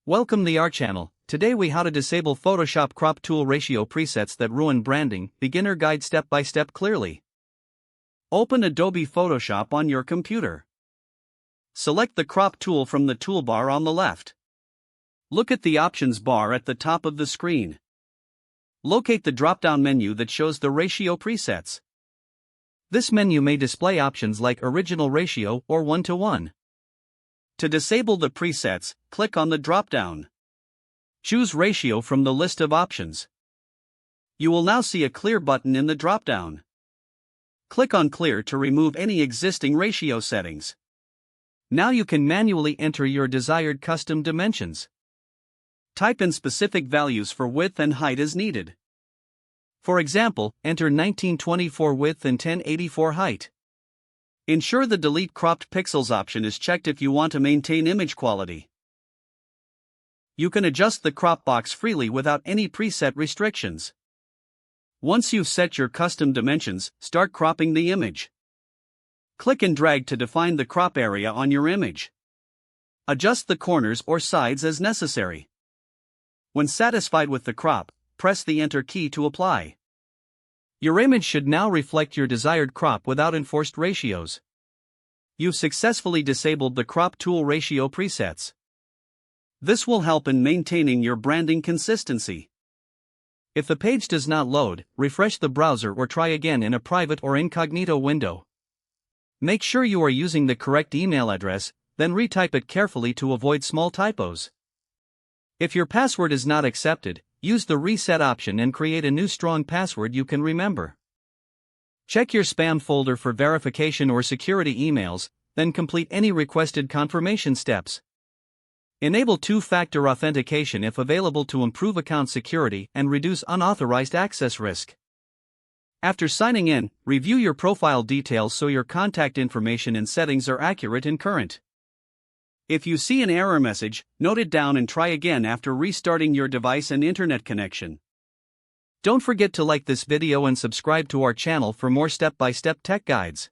Welcome to our channel. Today we how to disable Photoshop crop tool ratio presets that ruin branding. Beginner guide step by step clearly. Open Adobe Photoshop on your computer. Select the crop tool from the toolbar on the left. Look at the options bar at the top of the screen. Locate the drop-down menu that shows the ratio presets. This menu may display options like original ratio or 1:1. To disable the presets, click on the drop-down. Choose ratio from the list of options. You will now see a clear button in the drop-down. Click on clear to remove any existing ratio settings. Now you can manually enter your desired custom dimensions. Type in specific values for width and height as needed. For example, enter 1924 width and 1084 height. Ensure the Delete Cropped Pixels option is checked if you want to maintain image quality. You can adjust the crop box freely without any preset restrictions. Once you've set your custom dimensions, start cropping the image. Click and drag to define the crop area on your image. Adjust the corners or sides as necessary. When satisfied with the crop, press the Enter key to apply. Your image should now reflect your desired crop without enforced ratios. You've successfully disabled the crop tool ratio presets. This will help in maintaining your branding consistency. If the page does not load, refresh the browser or try again in a private or incognito window. Make sure you are using the correct email address, then retype it carefully to avoid small typos. If your password is not accepted, use the reset option and create a new strong password you can remember. Check your spam folder for verification or security emails, then complete any requested confirmation steps. Enable two-factor authentication if available to improve account security and reduce unauthorized access risk. After signing in, review your profile details so your contact information and settings are accurate and current. If you see an error message, note it down and try again after restarting your device and internet connection. Don't forget to like this video and subscribe to our channel for more step-by-step tech guides.